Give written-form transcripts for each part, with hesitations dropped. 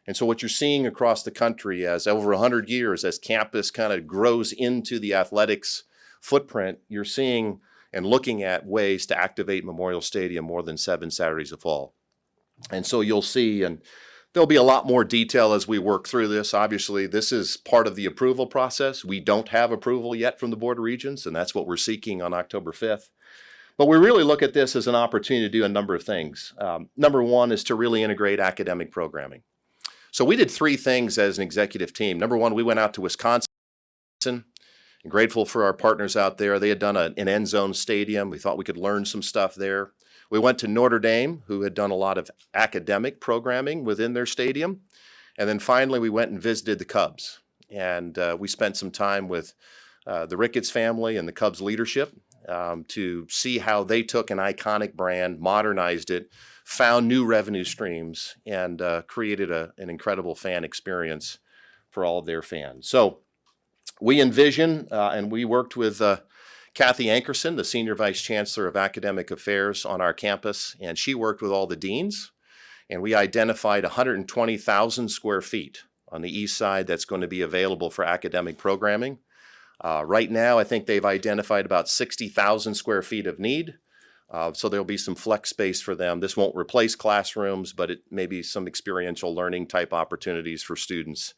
And so what you're seeing across the country as over 100 years, as campus kind of grows into the athletics footprint, you're seeing and looking at ways to activate Memorial Stadium more than 7 Saturdays of fall. And so you'll see, and there'll be a lot more detail as we work through this. Obviously, this is part of the approval process. We don't have approval yet from the Board of Regents, and that's what we're seeking on October 5th. But we really look at this as an opportunity to do a number of things. Number one is to really integrate academic programming. So we did 3 things as an executive team. Number one, we went out to Wisconsin. I'm grateful for our partners out there. They had done an end zone stadium. We thought we could learn some stuff there. We went to Notre Dame, who had done a lot of academic programming within their stadium. And then finally, we went and visited the Cubs. And we spent some time with the Ricketts family and the Cubs leadership to see how they took an iconic brand, modernized it, found new revenue streams, and created an incredible fan experience for all of their fans. So we envision, and we worked with Kathy Ankerson, the Senior Vice Chancellor of Academic Affairs on our campus, and she worked with all the deans, and we identified 120,000 square feet on the east side that's going to be available for academic programming. Right now, I think they've identified about 60,000 square feet of need. So there'll be some flex space for them. This won't replace classrooms, but it may be some experiential learning type opportunities for students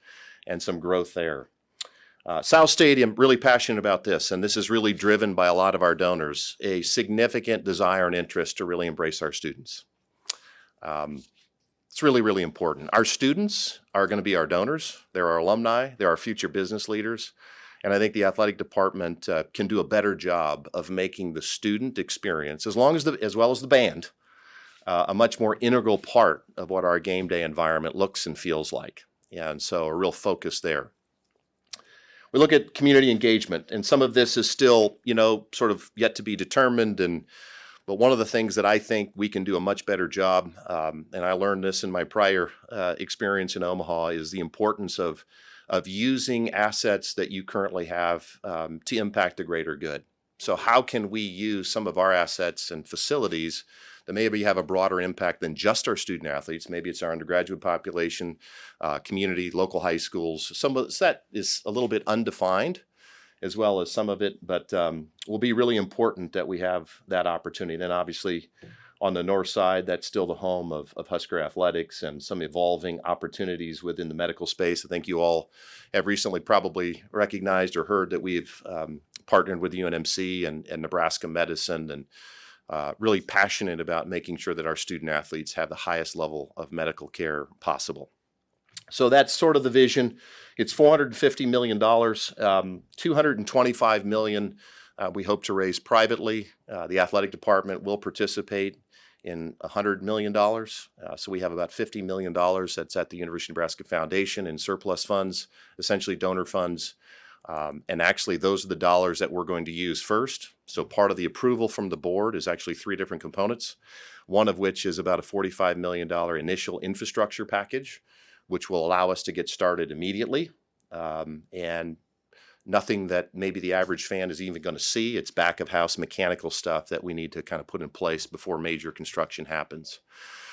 and some growth there. South Stadium, really passionate about this, and this is really driven by a lot of our donors, a significant desire and interest to really embrace our students. It's really, really important. Our students are going to be our donors. They're our alumni. They're our future business leaders. And I think the athletic department can do a better job of making the student experience, as well as the band, a much more integral part of what our game day environment looks and feels like. And so a real focus there. We look at community engagement, and some of this is still, sort of yet to be determined. But one of the things that I think we can do a much better job, and I learned this in my prior experience in Omaha, is the importance of using assets that you currently have to impact the greater good. So how can we use some of our assets and facilities that maybe have a broader impact than just our student athletes? Maybe it's our undergraduate population, community, local high schools. Some of that is a little bit undefined, as well as some of it, but will be really important that we have that opportunity. And then obviously on the north side, that's still the home of Husker athletics and some evolving opportunities within the medical space. I think you all have recently probably recognized or heard that we've partnered with UNMC and Nebraska Medicine, and really passionate about making sure that our student athletes have the highest level of medical care possible. So that's sort of the vision. It's $450 million, $225 million we hope to raise privately. The athletic department will participate in $100 million. So we have about $50 million that's at the University of Nebraska Foundation in surplus funds, essentially donor funds. And actually, those are the dollars that we're going to use first. So part of the approval from the board is actually 3 different components, one of which is about a $45 million initial infrastructure package, which will allow us to get started immediately. And nothing that maybe the average fan is even going to see. It's back of house mechanical stuff that we need to kind of put in place before major construction happens.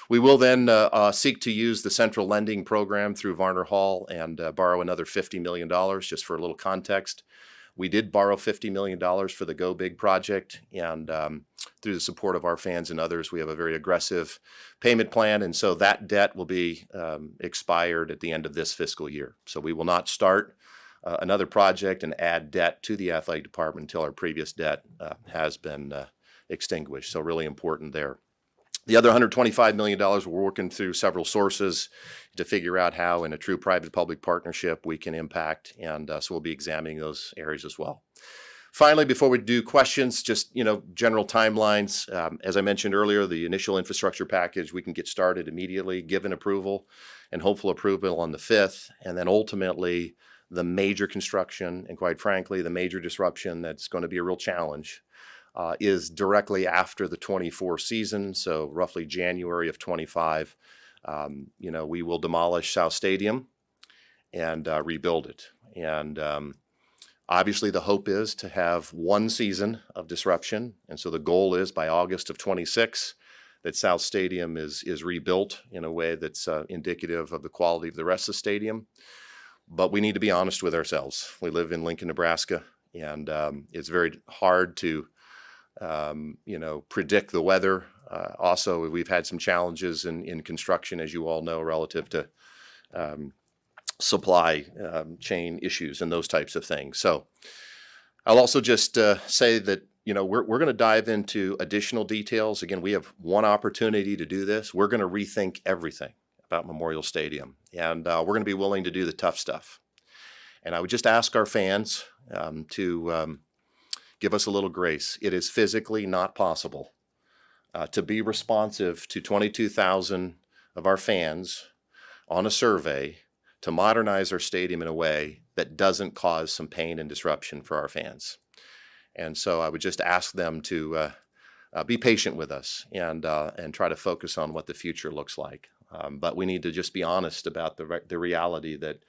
We will then seek to use the central lending program through Varner Hall and borrow another $50 million, just for a little context. We did borrow $50 million for the Go Big project, and through the support of our fans and others, we have a very aggressive payment plan, and so that debt will be expired at the end of this fiscal year. So we will not start another project and add debt to the athletic department until our previous debt has been extinguished. So really important there. The other $125 million, we're working through several sources to figure out how, in a true private-public partnership, we can impact, and so we'll be examining those areas as well. Finally, before we do questions, just general timelines. As I mentioned earlier, the initial infrastructure package, we can get started immediately, given approval, and hopeful approval on the 5th, and then ultimately the major construction, and quite frankly, the major disruption that's going to be a real challenge is directly after the 24 season, so roughly January of 25. We will demolish South Stadium and rebuild it. And obviously the hope is to have one season of disruption. And so the goal is by August of 26, that South Stadium is rebuilt in a way that's indicative of the quality of the rest of the stadium. But we need to be honest with ourselves. We live in Lincoln, Nebraska, and it's very hard to predict the weather. Also, we've had some challenges in construction, as you all know, relative to supply chain issues and those types of things. So I'll also just say that, we're going to dive into additional details. Again, we have one opportunity to do this. We're going to rethink everything about Memorial Stadium, and we're going to be willing to do the tough stuff. And I would just ask our fans to give us a little grace. It is physically not possible to be responsive to 22,000 of our fans on a survey to modernize our stadium in a way that doesn't cause some pain and disruption for our fans. And so I would just ask them to be patient with us and try to focus on what the future looks like. But we need to just be honest about the reality that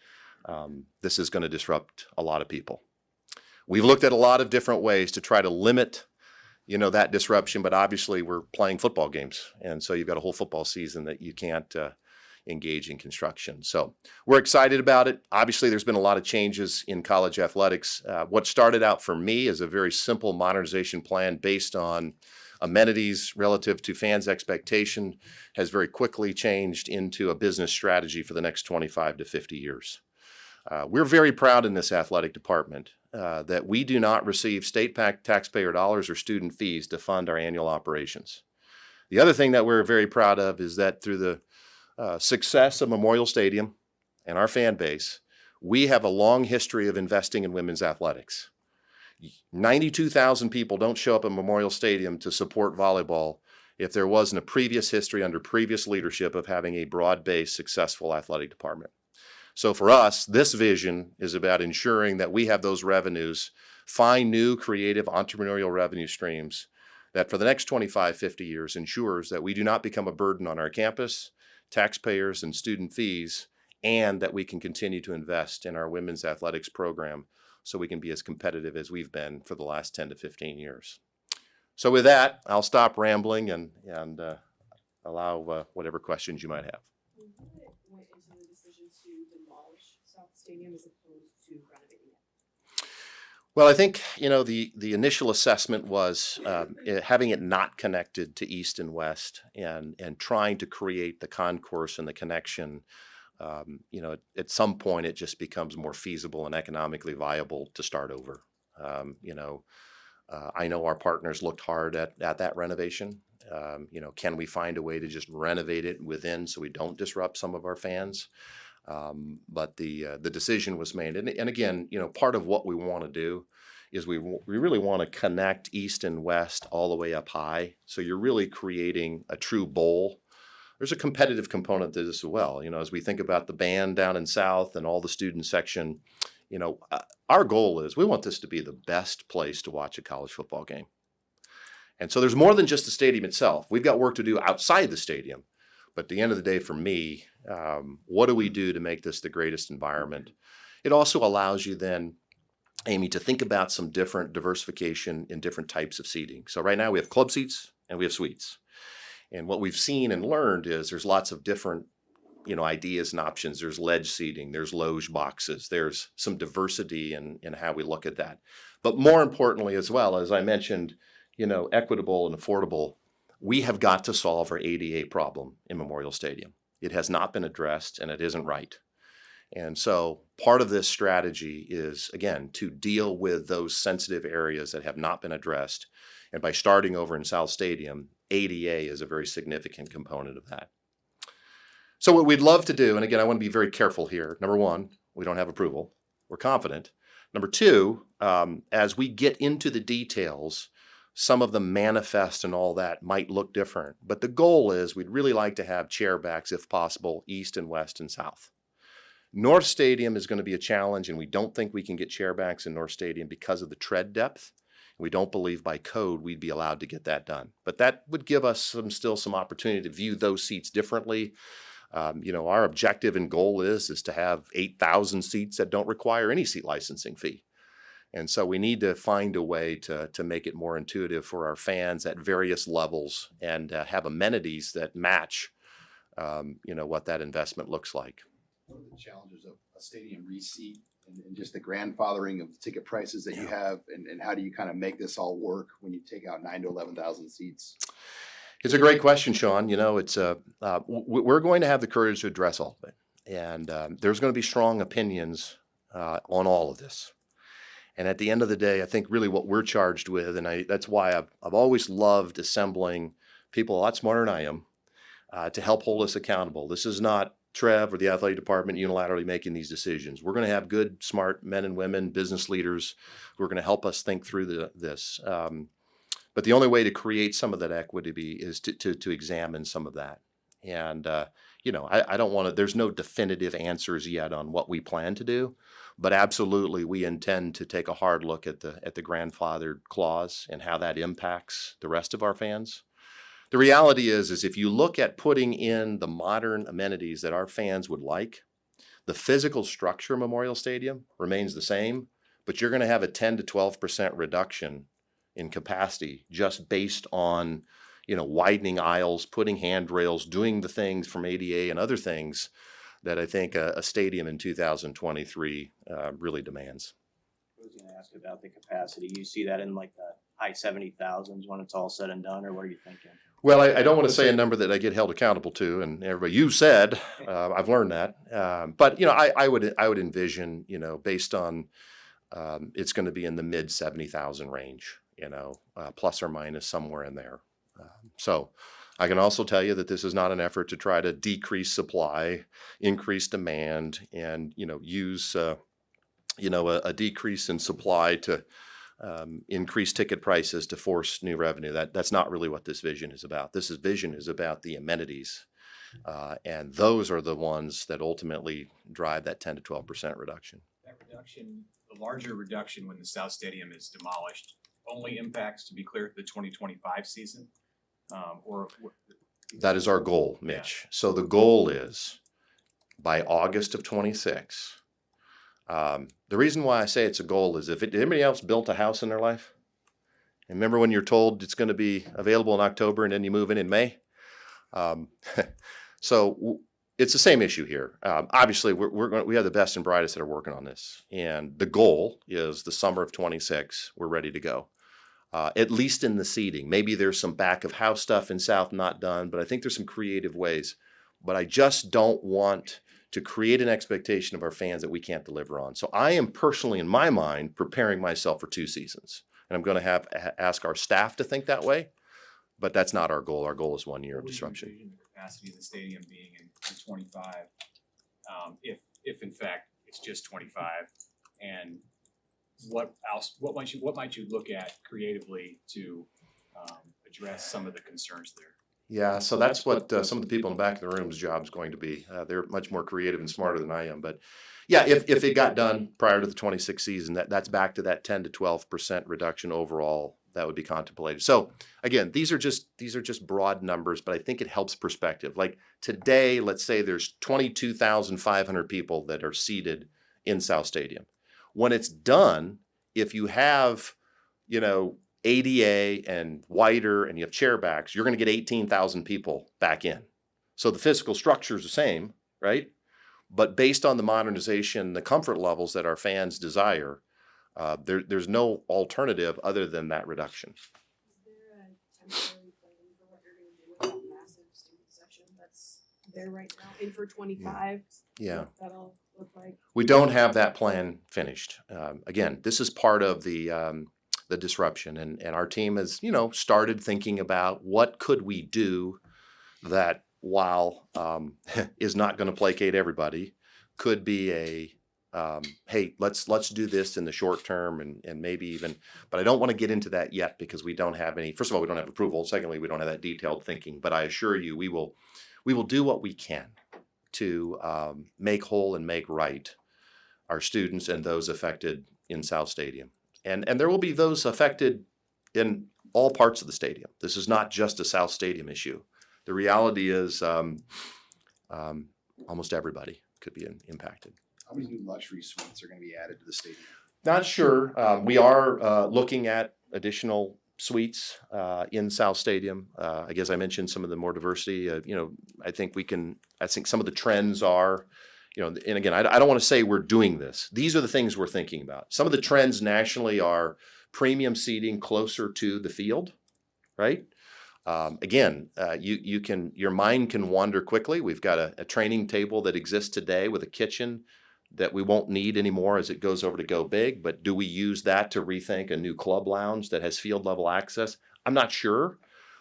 this is going to disrupt a lot of people. We've looked at a lot of different ways to try to limit, that disruption, but obviously we're playing football games. And so you've got a whole football season that you can't engage in construction. So we're excited about it. Obviously, there's been a lot of changes in college athletics. What started out for me as a very simple modernization plan based on amenities relative to fans' expectation has very quickly changed into a business strategy for the next 25 to 50 years. We're very proud in this athletic department that we do not receive state taxpayer dollars or student fees to fund our annual operations. The other thing that we're very proud of is that through the success of Memorial Stadium and our fan base, we have a long history of investing in women's athletics. 92,000 people don't show up at Memorial Stadium to support volleyball if there wasn't a previous history under previous leadership of having a broad-based, successful athletic department. So for us, this vision is about ensuring that we have those revenues, find new creative entrepreneurial revenue streams that for the next 25, 50 years ensures that we do not become a burden on our campus, taxpayers and student fees, and that we can continue to invest in our women's athletics program so we can be as competitive as we've been for the last 10 to 15 years. So with that, I'll stop rambling and allow whatever questions you might have. What went into the decision to demolish South Stadium as opposed to renovating it? Well, I think, the initial assessment was having it not connected to east and west and trying to create the concourse and the connection. At some point it just becomes more feasible and economically viable to start over. I know our partners looked hard at that renovation. Can we find a way to just renovate it within so we don't disrupt some of our fans? But the decision was made. And again, part of what we want to do is we really want to connect east and west all the way up high. So you're really creating a true bowl. There's a competitive component to this as well. As we think about the band down in south and all the student section, our goal is we want this to be the best place to watch a college football game. And so there's more than just the stadium itself. We've got work to do outside the stadium. But at the end of the day, for me, what do we do to make this the greatest environment? It also allows you then, Amy, to think about some different diversification in different types of seating. So right now we have club seats and we have suites. And what we've seen and learned is there's lots of different, ideas and options. There's ledge seating, there's loge boxes, there's some diversity in how we look at that. But more importantly as well, as I mentioned, equitable and affordable, we have got to solve our ADA problem in Memorial Stadium. It has not been addressed and it isn't right. And so part of this strategy is, again, to deal with those sensitive areas that have not been addressed. And by starting over in South Stadium, ADA is a very significant component of that. So what we'd love to do, and again, I want to be very careful here. Number one, we don't have approval. We're confident. Number two, as we get into the details, some of the manifest and all that might look different. But the goal is we'd really like to have chair backs, if possible, east and west and south. North Stadium is going to be a challenge, and we don't think we can get chair backs in North Stadium because of the tread depth. We don't believe by code we'd be allowed to get that done. But that would give us still some opportunity to view those seats differently. Our objective and goal is to have 8,000 seats that don't require any seat licensing fee. And so we need to find a way to make it more intuitive for our fans at various levels and have amenities that match, what that investment looks like. What are the challenges of a stadium reseat and just the grandfathering of the ticket prices that you have, and how do you kind of make this all work when you take out 9,000 to 11,000 seats? It's a great question, Sean. We're going to have the courage to address all of it, and there's going to be strong opinions on all of this. And at the end of the day, I think really what we're charged with, and that's why I've always loved assembling people a lot smarter than I am to help hold us accountable. This is not Trev or the athletic department unilaterally making these decisions. We're going to have good, smart men and women, business leaders who are going to help us think through this. But the only way to create some of that equity is to examine some of that. And, I don't want to, there's no definitive answers yet on what we plan to do, but absolutely we intend to take a hard look at the grandfathered clause and how that impacts the rest of our fans. The reality is if you look at putting in the modern amenities that our fans would like, the physical structure of Memorial Stadium remains the same, but you're going to have a 10 to 12% reduction in capacity just based on, widening aisles, putting handrails, doing the things from ADA and other things that I think a stadium in 2023 really demands. I was going to ask about the capacity. You see that in like the high 70,000s when it's all said and done, or what are you thinking? Well, I don't want to say a number that I get held accountable to, and everybody, you said, I've learned that. But I would envision, based on it's going to be in the mid 70,000 range, plus or minus somewhere in there. So I can also tell you that this is not an effort to try to decrease supply, increase demand, and use a decrease in supply to increase ticket prices to force new revenue. That's not really what this vision is about. Vision is about the amenities, and those are the ones that ultimately drive that 10 to 12% reduction. That reduction, the larger reduction when the South Stadium is demolished, only impacts, to be clear, the 2025 season, That is our goal, Mitch. Yeah. So the goal is by August of 26. The reason why I say it's a goal is did anybody else built a house in their life? And remember when you're told it's going to be available in October and then you move in May? So it's the same issue here. Obviously, we have the best and brightest that are working on this. And the goal is the summer of 26, we're ready to go. At least in the seating. Maybe there's some back of house stuff in South not done, but I think there's some creative ways. But I just don't want to create an expectation of our fans that we can't deliver on. So I am personally, in my mind, preparing myself for 2 seasons. And I'm going to ask our staff to think that way, but that's not our goal. Our goal is 1 year of disruption. The capacity of the stadium being in 25, if in fact it's just 25, and what might you look at creatively to address some of the concerns there? Yeah, so that's what some of the people in the back of the room's job is going to be. They're much more creative and smarter than I am. But yeah, if it got done prior to the 26 season, that's back to that 10 to 12% reduction overall that would be contemplated. So again, these are just broad numbers, but I think it helps perspective. Like today, let's say there's 22,500 people that are seated in South Stadium. When it's done, if you have, ADA and wider and you have chair backs, you're going to get 18,000 people back in. So the physical structure is the same, right? But based on the modernization, the comfort levels that our fans desire, there's no alternative other than that reduction. Is there a temporary plan for what you're going to do with that massive student section that's there right now? And for 25, yeah. What that'll look like? We don't have that plan finished. Again, this is part of the disruption, and our team has, started thinking about what could we do that while is not going to placate everybody, could be a hey, let's do this in the short term and maybe even, but I don't want to get into that yet because we don't have any. First of all, we don't have approval. Secondly, we don't have that detailed thinking. But I assure you, we will do what we can to make whole and make right our students and those affected in South Stadium. And there will be those affected in all parts of the stadium. This is not just a South Stadium issue. The reality is almost everybody could be impacted. How many new luxury suites are going to be added to the stadium? Not sure. We are looking at additional suites in South Stadium. I guess I mentioned some of the more diversity. I think some of the trends are, and again, I don't want to say we're doing this. These are the things we're thinking about. Some of the trends nationally are premium seating closer to the field, right? Again, your mind can wander quickly. We've got a training table that exists today with a kitchen that we won't need anymore as it goes over to go big. But do we use that to rethink a new club lounge that has field level access? I'm not sure,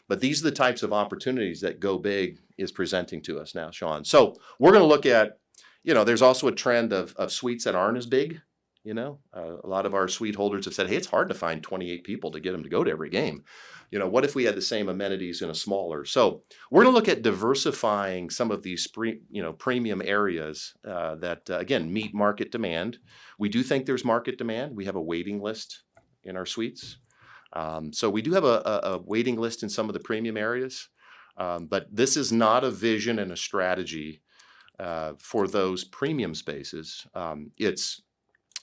but these are the types of opportunities that Go Big is presenting to us now, Sean. So we're going to look at, there's also a trend of suites that aren't as big. A lot of our suite holders have said, hey, it's hard to find 28 people to get them to go to every game. What if we had the same amenities in a smaller? So we're going to look at diversifying some of these premium areas that, again, meet market demand. We do think there's market demand. We have a waiting list in our suites. So we do have a waiting list in some of the premium areas. But this is not a vision and a strategy for those premium spaces. It's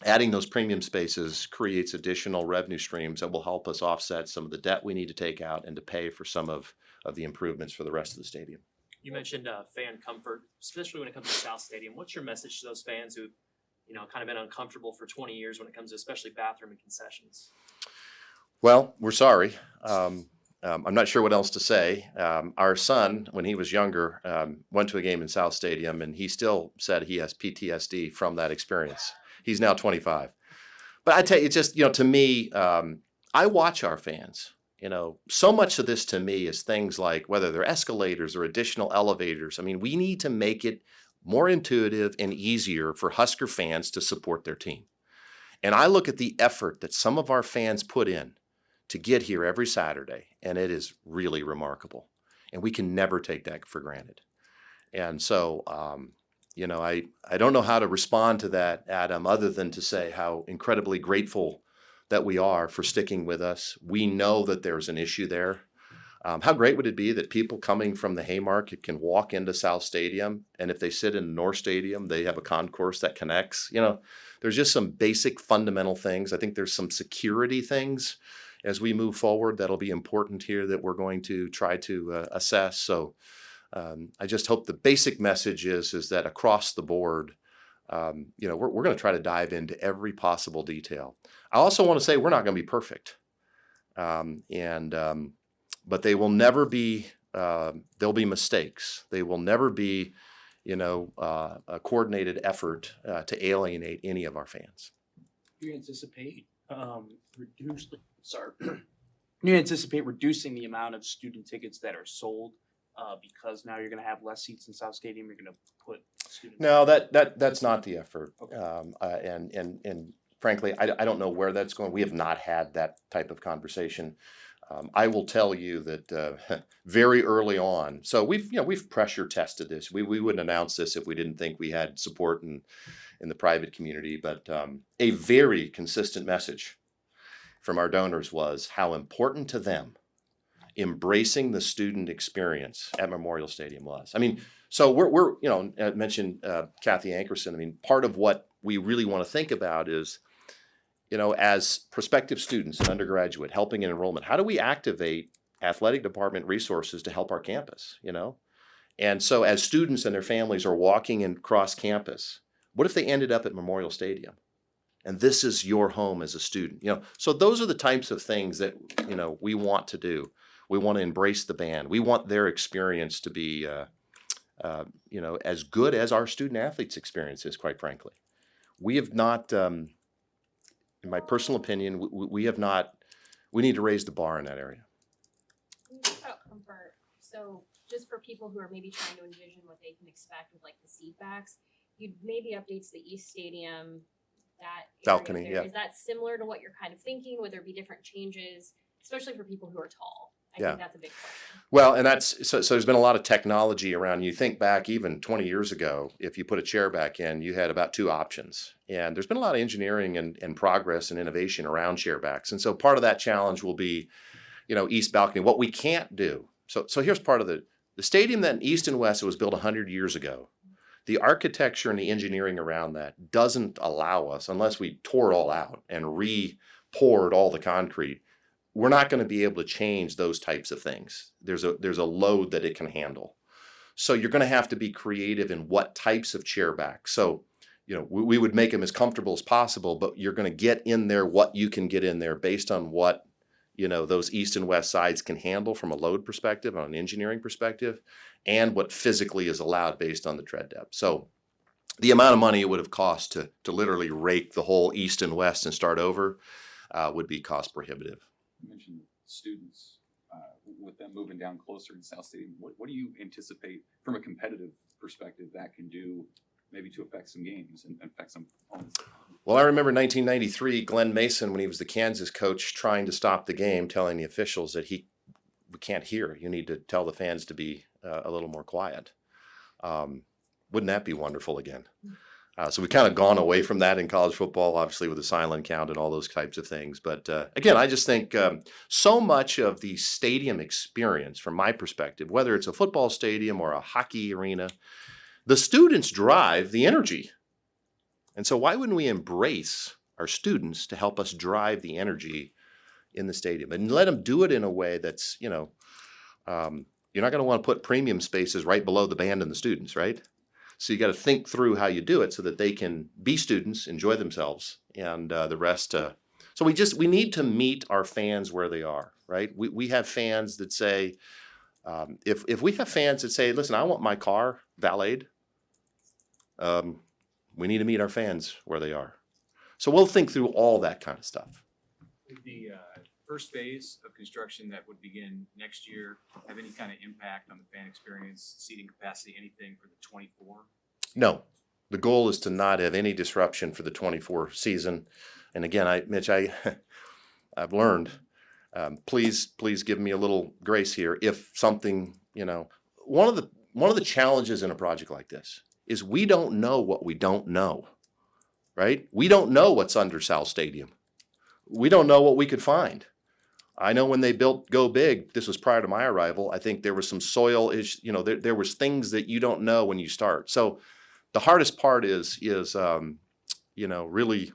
adding those premium spaces creates additional revenue streams that will help us offset some of the debt we need to take out and to pay for some of the improvements for the rest of the stadium. You mentioned fan comfort, especially when it comes to South Stadium. What's your message to those fans who, kind of been uncomfortable for 20 years when it comes to especially bathroom and concessions? Well, we're sorry. I'm not sure what else to say. Our son, when he was younger, went to a game in South Stadium, and he still said he has PTSD from that experience. He's now 25. But I tell you, it's just, to me, I watch our fans. So much of this to me is things like whether they're escalators or additional elevators. I mean, we need to make it more intuitive and easier for Husker fans to support their team. And I look at the effort that some of our fans put in to get here every Saturday, and it is really remarkable. And we can never take that for granted. And so, I don't know how to respond to that, Adam, other than to say how incredibly grateful that we are for sticking with us. We know that there's an issue there. How great would it be that people coming from the Haymarket can walk into South Stadium, and if they sit in North Stadium, they have a concourse that connects? There's just some basic fundamental things. I think there's some security things as we move forward that'll be important here that we're going to try to assess. So I just hope the basic message is that across the board, we're going to try to dive into every possible detail. I also want to say we're not going to be perfect, but they will never be. There'll be mistakes. They will never be, a coordinated effort to alienate any of our fans. You anticipate you anticipate reducing the amount of student tickets that are sold because now you're going to have less seats in South Stadium. You're going to put students. No, that's not the effort. Okay. And frankly, I don't know where that's going. We have not had that type of conversation. I will tell you that very early on. So we've pressure tested this. We wouldn't announce this if we didn't think we had support in the private community. But a very consistent message from our donors was how important to them embracing the student experience at Memorial Stadium was. I mean, so we're I mentioned Kathy Ankerson. I mean, part of what we really want to think about is, as prospective students and undergraduate helping in enrollment, how do we activate athletic department resources to help our campus, And so as students and their families are walking across campus, what if they ended up at Memorial Stadium? And this is your home as a student, So those are the types of things that, we want to do. We want to embrace the band. We want their experience to be, as good as our student athletes' experience is, quite frankly. We have not, in my personal opinion, we need to raise the bar in that area. When you talk about comfort, so just for people who are maybe trying to envision what they can expect with like the seat backs, you'd maybe update to the East Stadium, that balcony, area yeah. Is that similar to what you're kind of thinking? Would there be different changes, especially for people who are tall? I think that's a big question. Well, and that's so there's been a lot of technology around. You think back even 20 years ago, if you put a chair back in, you had about two options. And there's been a lot of engineering and progress and innovation around chair backs. And so part of that challenge will be, East balcony. What we can't do. So here's part of the stadium that in East and West, it was built 100 years ago. The architecture and the engineering around that doesn't allow us, unless we tore it all out and re-poured all the concrete, we're not going to be able to change those types of things. There's a load that it can handle. So you're going to have to be creative in what types of chair back. So, we would make them as comfortable as possible, but you're going to get in there what you can get in there based on what, those east and west sides can handle from a load perspective, on an engineering perspective, and what physically is allowed based on the tread depth. So the amount of money it would have cost to literally rake the whole east and west and start over would be cost prohibitive. You mentioned students, with them moving down closer in South Stadium. What do you anticipate from a competitive perspective that can do maybe to affect some games and affect some opponents? Well, I remember 1993, Glenn Mason, when he was the Kansas coach, trying to stop the game, telling the officials that we can't hear. You need to tell the fans to be a little more quiet. Wouldn't that be wonderful again? So we've kind of gone away from that in college football, obviously with the silent count and all those types of things. But again, I just think so much of the stadium experience, from my perspective, whether it's a football stadium or a hockey arena, the students drive the energy. And so why wouldn't we embrace our students to help us drive the energy in the stadium and let them do it in a way that's, you're not going to want to put premium spaces right below the band and the students, right? So you got to think through how you do it so that they can be students, enjoy themselves, and the rest. So we need to meet our fans where they are, right? We have fans that say, if we have fans that say, listen, I want my car valeted, we need to meet our fans where they are. So we'll think through all that kind of stuff. Would the first phase of construction that would begin next year have any kind of impact on the fan experience, seating capacity, anything for the 24? No. The goal is to not have any disruption for the 24 season. And again, Mitch, I've learned, please give me a little grace here. If something, one of the challenges in a project like this is we don't know what we don't know, right? We don't know what's under South Stadium. We don't know what we could find. I know when they built Go Big, this was prior to my arrival, I think there was some soil there was things that you don't know when you start. So the hardest part is really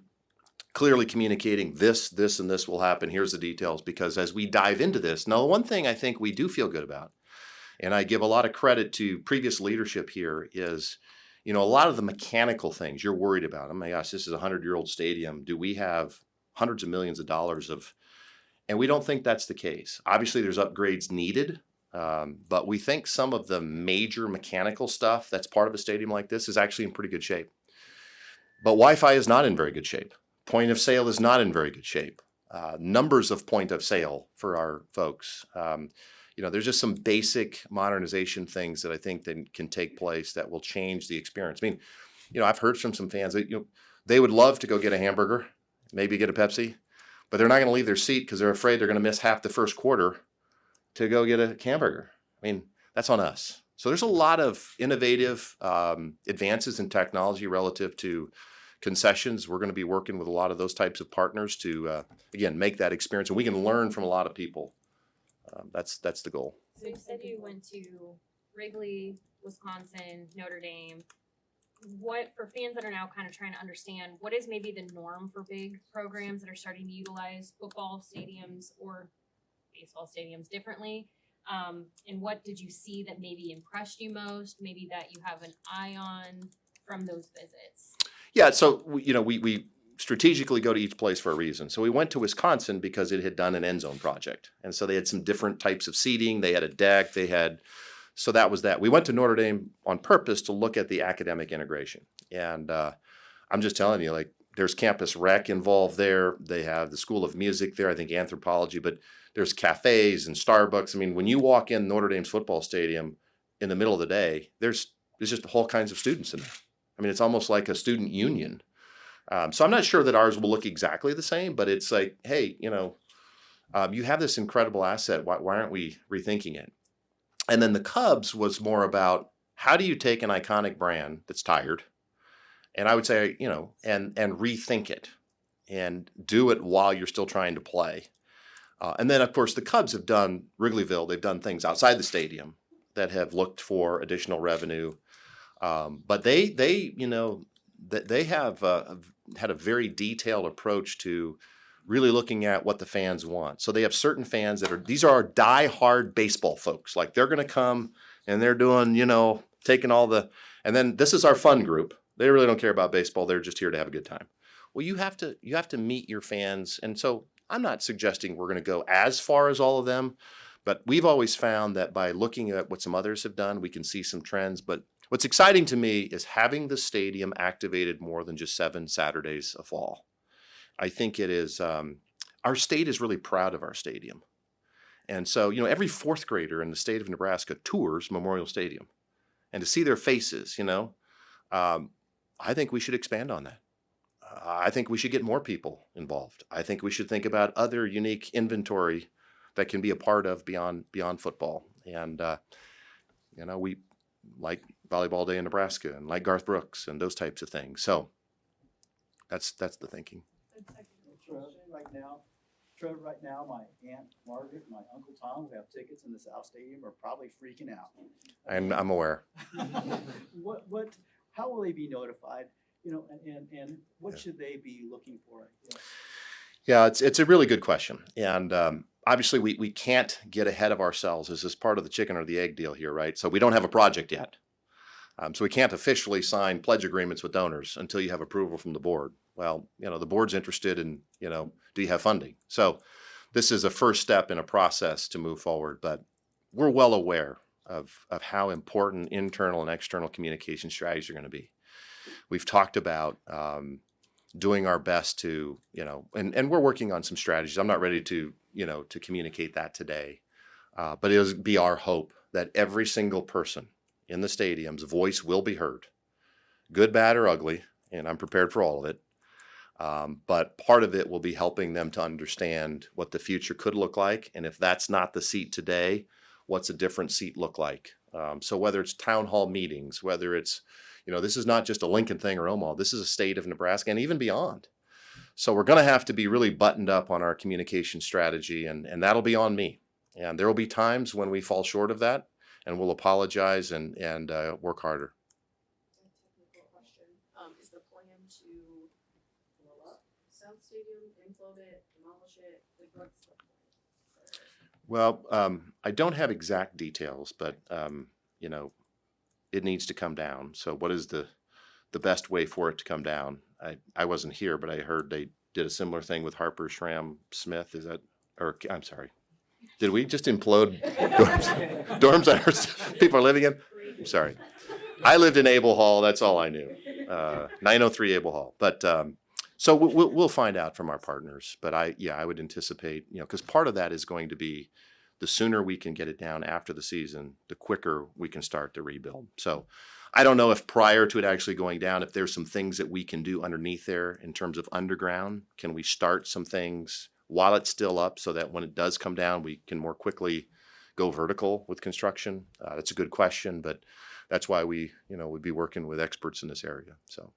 clearly communicating this, and this will happen. Here's the details, because as we dive into this, now the one thing I think we do feel good about, and I give a lot of credit to previous leadership here, is, a lot of the mechanical things you're worried about. Oh my gosh, this is a 100-year-old stadium. Do we have hundreds of millions of dollars of, and we don't think that's the case. Obviously there's upgrades needed, but we think some of the major mechanical stuff that's part of a stadium like this is actually in pretty good shape. But Wi-Fi is not in very good shape. Point of sale is not in very good shape. Numbers of point of sale for our folks. There's just some basic modernization things that I think that can take place that will change the experience. I mean, I've heard from some fans that, they would love to go get a hamburger, maybe get a Pepsi, but they're not going to leave their seat because they're afraid they're going to miss half the first quarter to go get a hamburger. I mean, that's on us. So there's a lot of innovative advances in technology relative to concessions. We're going to be working with a lot of those types of partners to, again, make that experience. And we can learn from a lot of people. That's the goal. So you said you went to Wrigley, Wisconsin, Notre Dame. What, for fans that are now kind of trying to understand, what is maybe the norm for big programs that are starting to utilize football stadiums or baseball stadiums differently? And what did you see that maybe impressed you most, maybe that you have an eye on from those visits? Yeah, so we strategically go to each place for a reason. So we went to Wisconsin because it had done an end zone project. And so they had some different types of seating. They had a deck. So that was that. We went to Notre Dame on purpose to look at the academic integration. And I'm just telling you, there's campus rec involved there. They have the School of Music there, I think anthropology, but there's cafes and Starbucks. I mean, when you walk in Notre Dame's football stadium in the middle of the day, there's just whole kinds of students in there. I mean, it's almost like a student union. So I'm not sure that ours will look exactly the same, but it's like, hey, you have this incredible asset. Why aren't we rethinking it? And then the Cubs was more about, how do you take an iconic brand that's tired, and I would say, and rethink it and do it while you're still trying to play. And then, of course, the Cubs have done Wrigleyville. They've done things outside the stadium that have looked for additional revenue. But they you know, they have had a very detailed approach to really looking at what the fans want. So they have certain fans that these are our die-hard baseball folks. Like they're going to come and they're doing, you know, taking all the, and then this is our fun group. They really don't care about baseball. They're just here to have a good time. Well, you have to meet your fans. And so I'm not suggesting we're going to go as far as all of them, but we've always found that by looking at what some others have done, we can see some trends. But what's exciting to me is having the stadium activated more than just 7 Saturdays a fall. I think it is, our state is really proud of our stadium. And so, you know, every 4th grader in the state of Nebraska tours Memorial Stadium. And to see their faces, you know, I think we should expand on that. I think we should get more people involved. I think we should think about other unique inventory that can be a part of beyond football. And, you know, we like Volleyball Day in Nebraska and like Garth Brooks and those types of things. So that's the thinking. Trev, right now, my Aunt Margaret and my Uncle Tom, who have tickets in the South Stadium, are probably freaking out. I'm aware. How will they be notified? You know, and what should they be looking for? Yeah, it's a really good question. And obviously we can't get ahead of ourselves. This is part of the chicken or the egg deal here, right? So we don't have a project yet. So we can't officially sign pledge agreements with donors until you have approval from the board. Well, you know, the board's interested in, you know, do you have funding? So this is a first step in a process to move forward, but we're well aware of how important internal and external communication strategies are going to be. We've talked about doing our best to, you know, and we're working on some strategies. I'm not ready to, you know, to communicate that today, but it'll be our hope that every single person in the stadium's voice will be heard, good, bad, or ugly, and I'm prepared for all of it. But part of it will be helping them to understand what the future could look like, and if that's not the seat today, what's a different seat look like? So whether it's town hall meetings, whether it's, you know, this is not just a Lincoln thing or Omaha, this is a state of Nebraska and even beyond. So we're going to have to be really buttoned up on our communication strategy, and that'll be on me. And there will be times when we fall short of that, and we'll apologize and work harder. Technical question. Is the plan to blow up South Stadium, implode it, demolish it? Like, what's the plan? Well, I don't have exact details, but you know, it needs to come down. So what is the best way for it to come down? I wasn't here, but I heard they did a similar thing with Harper Schramm Smith. Is that, or I'm sorry, did we just implode dorms that people are living in? I'm sorry. I lived in Abel Hall. That's all I knew. 903 Abel Hall. But so we'll find out from our partners. But I would anticipate, you know, because part of that is going to be the sooner we can get it down after the season, the quicker we can start to rebuild. So I don't know if prior to it actually going down, if there's some things that we can do underneath there in terms of underground. Can we start some things while it's still up so that when it does come down, we can more quickly go vertical with construction? That's a good question, but that's why we, you know, would be working with experts in this area. So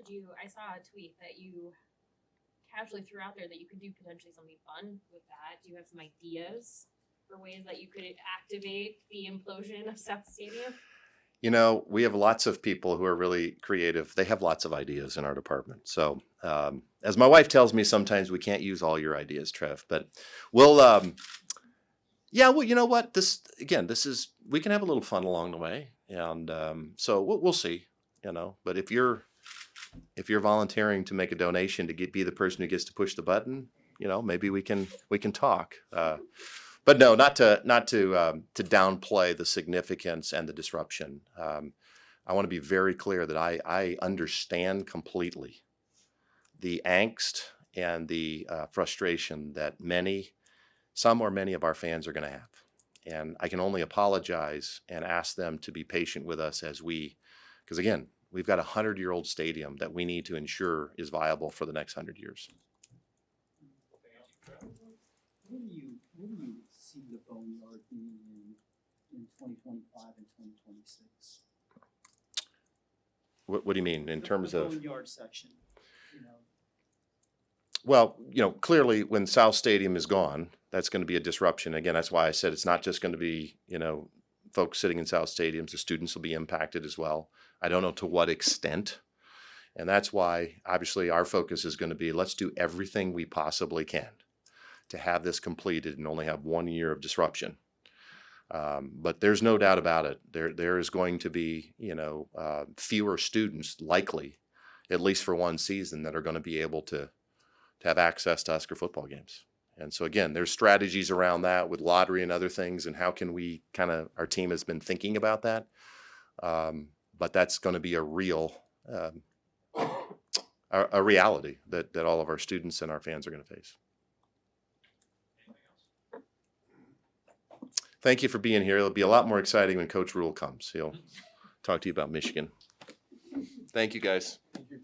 I saw a tweet that you casually threw out there that you could do potentially something fun with that. Do you have some ideas for ways that you could activate the implosion of South Stadium? You know, we have lots of people who are really creative. They have lots of ideas in our department. So as my wife tells me, sometimes we can't use all your ideas, Trev, but we'll, well, you know what, this is, we can have a little fun along the way. And so we'll see, you know, but if you're volunteering to make a donation to be the person who gets to push the button, you know, maybe we can talk. But no, not to downplay the significance and the disruption. I want to be very clear that I understand completely the angst and the frustration that some or many of our fans are going to have. And I can only apologize and ask them to be patient with us because again, we've got a 100-year-old stadium that we need to ensure is viable for the next 100 years. Where do you see the boneyard being in 2025 and 2026? What do you mean in terms of? The boneyard section, you know. Well, you know, clearly when South Stadium is gone, that's going to be a disruption. Again, that's why I said it's not just going to be, you know, folks sitting in South Stadiums, the students will be impacted as well. I don't know to what extent. And that's why, obviously, our focus is going to be, let's do everything we possibly can to have this completed and only have 1 year of disruption. But there's no doubt about it. There is going to be, fewer students likely, at least for one season, that are going to be able to have access to Husker football games. And so again, there's strategies around that with lottery and other things, and how can we our team has been thinking about that. But that's going to be a real, a reality that all of our students and our fans are going to face. Thank you for being here. It'll be a lot more exciting when Coach Rule comes. He'll talk to you about Michigan. Thank you, guys. Thank you.